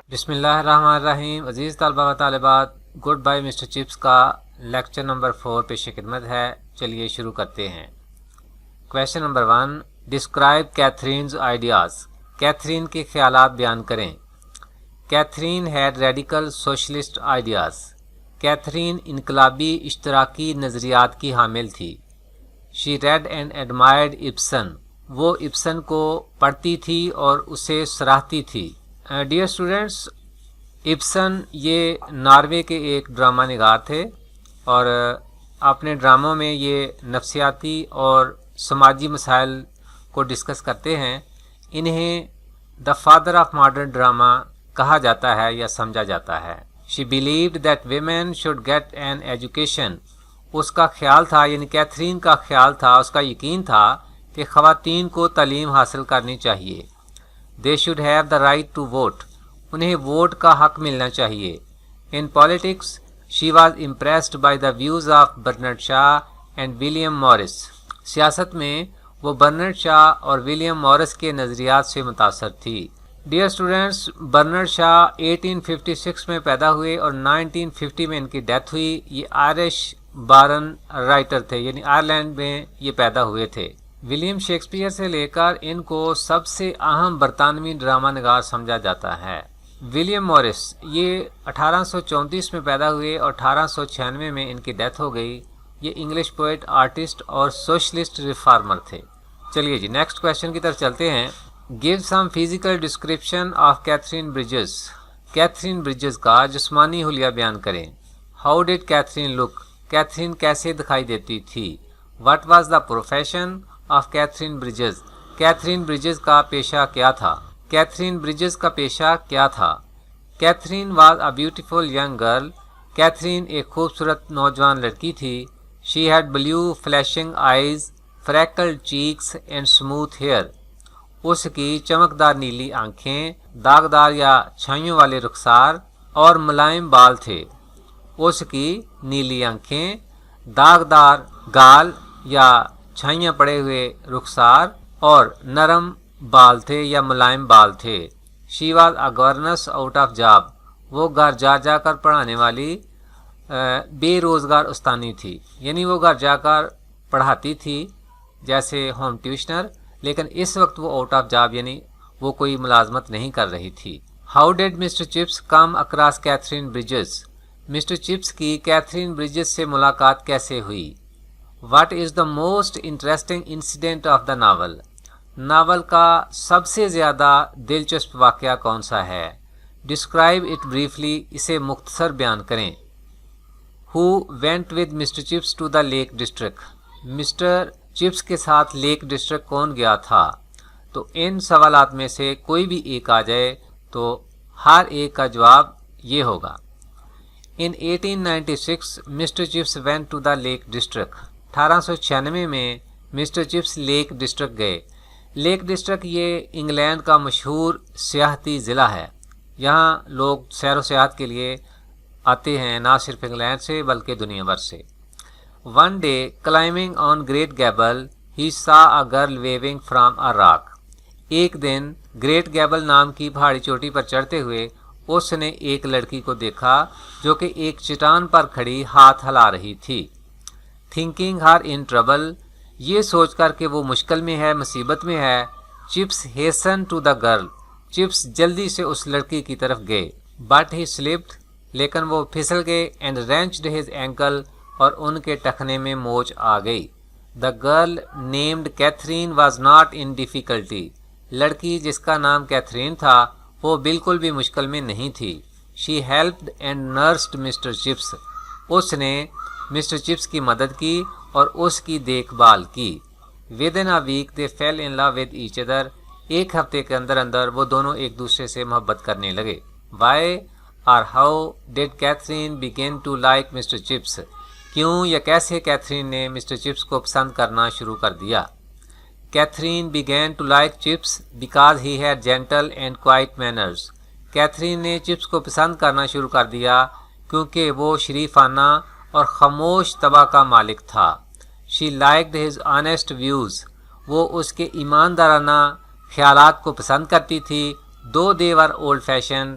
بسم اللہ الرحمن الرحیم۔ عزیز طلبہ و طالبات، گڈ بائی مسٹر چپس کا لیکچر نمبر 4 پیش خدمت ہے۔ چلیے شروع کرتے ہیں۔ Question number 1، describe Catherine's ideas. Catherine کے خیالات بیان کریں۔ Catherine had radical socialist ideas. Catherine انقلابی اشتراکی نظریات کی حامل تھی۔ She read and admired Ibsen. وہ ابسن کو پڑھتی تھی اور اسے سراہتی تھی۔ ڈیئر اسٹوڈینٹس، ابسن یہ ناروے کے ایک ڈرامہ نگار تھے اور اپنے ڈراموں میں یہ نفسیاتی اور سماجی مسائل کو ڈسکس کرتے ہیں۔ انہیں the father of modern drama کہا جاتا ہے یا سمجھا جاتا ہے۔ She believed that women should get an education. اس کا خیال تھا، یعنی کیتھرین کا خیال تھا، اس کا یقین تھا کہ خواتین کو تعلیم حاصل کرنی چاہیے۔ They should have the right to vote۔ انہیں ووٹ کا حق ملنا چاہیے۔ In politics, she was impressed by the views of Bernard Shaw and William Morris۔ سیاست میں وہ برنارڈ شاہ اور ولیم مورس کے نظریات سے متاثر تھی۔ ڈیئر اسٹوڈینٹس، برنارڈ شاہ 1856 میں پیدا ہوئے اور 1950 میں ان کی ڈیتھ ہوئی۔ یہ آئرش بارن رائٹر تھے، یعنی آئرلینڈ میں یہ پیدا ہوئے تھے۔ ولیم شیکسپیئر سے لے کر ان کو سب سے اہم برطانوی ڈرامہ نگار سمجھا جاتا ہے۔ ولیم مورس یہ 1834 میں پیدا ہوئے اور 1896 میں ان کی ڈیتھ ہو گئی۔ یہ انگلش پوئٹ، آرٹسٹ اور سوشلسٹ ریفارمر تھے۔ چلیے جی نیکسٹ کویشچن کی طرف چلتے ہیں۔ Give some physical description of Katherine Bridges. Katherine Bridges کا جسمانی حلیہ بیان کریں۔ How did Katherine look. Katherine کیسے دکھائی دیتی تھی۔ What was the profession of Katherine Bridges. Katherine Bridges کا پیشہ کیا تھا۔ کیتھرین برجز کا پیشہ کیا تھا۔ Catherine was a beautiful young girl. کیتھرین ایک خوبصورت نوجوان لڑکی تھی۔ She had blue flashing eyes, freckled cheeks and smooth hair. اس کی چمکدار نیلی آنکھیں، داغدار یا چھائیوں والے رخسار اور ملائم بال تھے۔ اس کی نیلی آنکھیں، داغدار گال یا چھائیاں پڑے ہوئے رخسار اور نرم بال تھے یا ملائم بال تھے۔ She was a governess out of job. وہ گھر جا جا کر پڑھانے والی بے روزگار استانی تھی، یعنی وہ گھر جا کر پڑھاتی تھی جیسے ہوم ٹیوشنر، لیکن اس وقت وہ آؤٹ آف جاب یعنی وہ کوئی ملازمت نہیں کر رہی تھی۔ How did mister chips come across Catherine Bridges. Mister chips کی کیتھرین برجز سے ملاقات کیسے ہوئی۔ What is the most interesting incident of the novel. Novel کا سب سے زیادہ دلچسپ واقعہ کون سا ہے۔ Describe it briefly. اسے مختصر بیان کریں۔ He went with mister chips to the leak district. Mister chips کے ساتھ لیک ڈسٹرکٹ کون گیا تھا۔ تو ان سوالات میں سے کوئی بھی ایک آ جائے تو ہر ایک کا جواب یہ ہوگا۔ In 1896 Mr Chips went to the leak District. 1896 میں مسٹر چپس لیک ڈسٹرکٹ گئے۔ لیک ڈسٹرکٹ یہ انگلینڈ کا مشہور سیاحتی ضلع ہے۔ یہاں لوگ سیر و سیاحت کے لیے آتے ہیں، نہ صرف انگلینڈ سے بلکہ دنیا بھر سے۔ One day climbing on Great Gable he saw a girl waving from a rock. ایک دن گریٹ گیبل نام کی پہاڑی چوٹی پر چڑھتے ہوئے اس نے ایک لڑکی کو دیکھا جو کہ ایک چٹان پر کھڑی ہاتھ ہلا رہی تھی۔ تھنکنگ ہر ان ٹربل، یہ سوچ کر کہ وہ مشکل میں ہے، مصیبت میں ہے، chips hastens to the girl, chips جلدی سے اس لڑکی کی طرف گئے۔ بٹ ہی سلپڈ، لیکن وہ پھسل گئے، اینڈ رینچڈ ہز اینکل، اور ان کے ٹخنے میں موچ آ گئی۔ The girl named Catherine was not in difficulty. لڑکی جس کا نام کیتھرین تھا وہ بالکل بھی مشکل میں نہیں تھی۔ شی ہیلپڈ اینڈ نرسڈ مسٹر چپس۔ اس نے مسٹر چپس کی مدد کی اور اس کی دیکھ بھال کی۔ Within a week they fell in love with each other. ایک ہفتے کے اندر اندر وہ دونوں ایک دوسرے سے محبت کرنے لگے۔ وائی اور how did Katherine begin to like Mr Chips. کیوں یا کیسے کیتھرین نے مسٹر چپس کو پسند کرنا شروع کر دیا۔ Katherine began to like Chips because he had gentle and quiet manners۔ Katherine نے چپس کو پسند کرنا شروع کر دیا کیونکہ وہ شریفانہ اور خاموش طبع کا مالک تھا۔ She liked his honest views۔ وہ اس کے ایماندارانہ خیالات کو پسند کرتی تھی۔ Though they were old fashioned،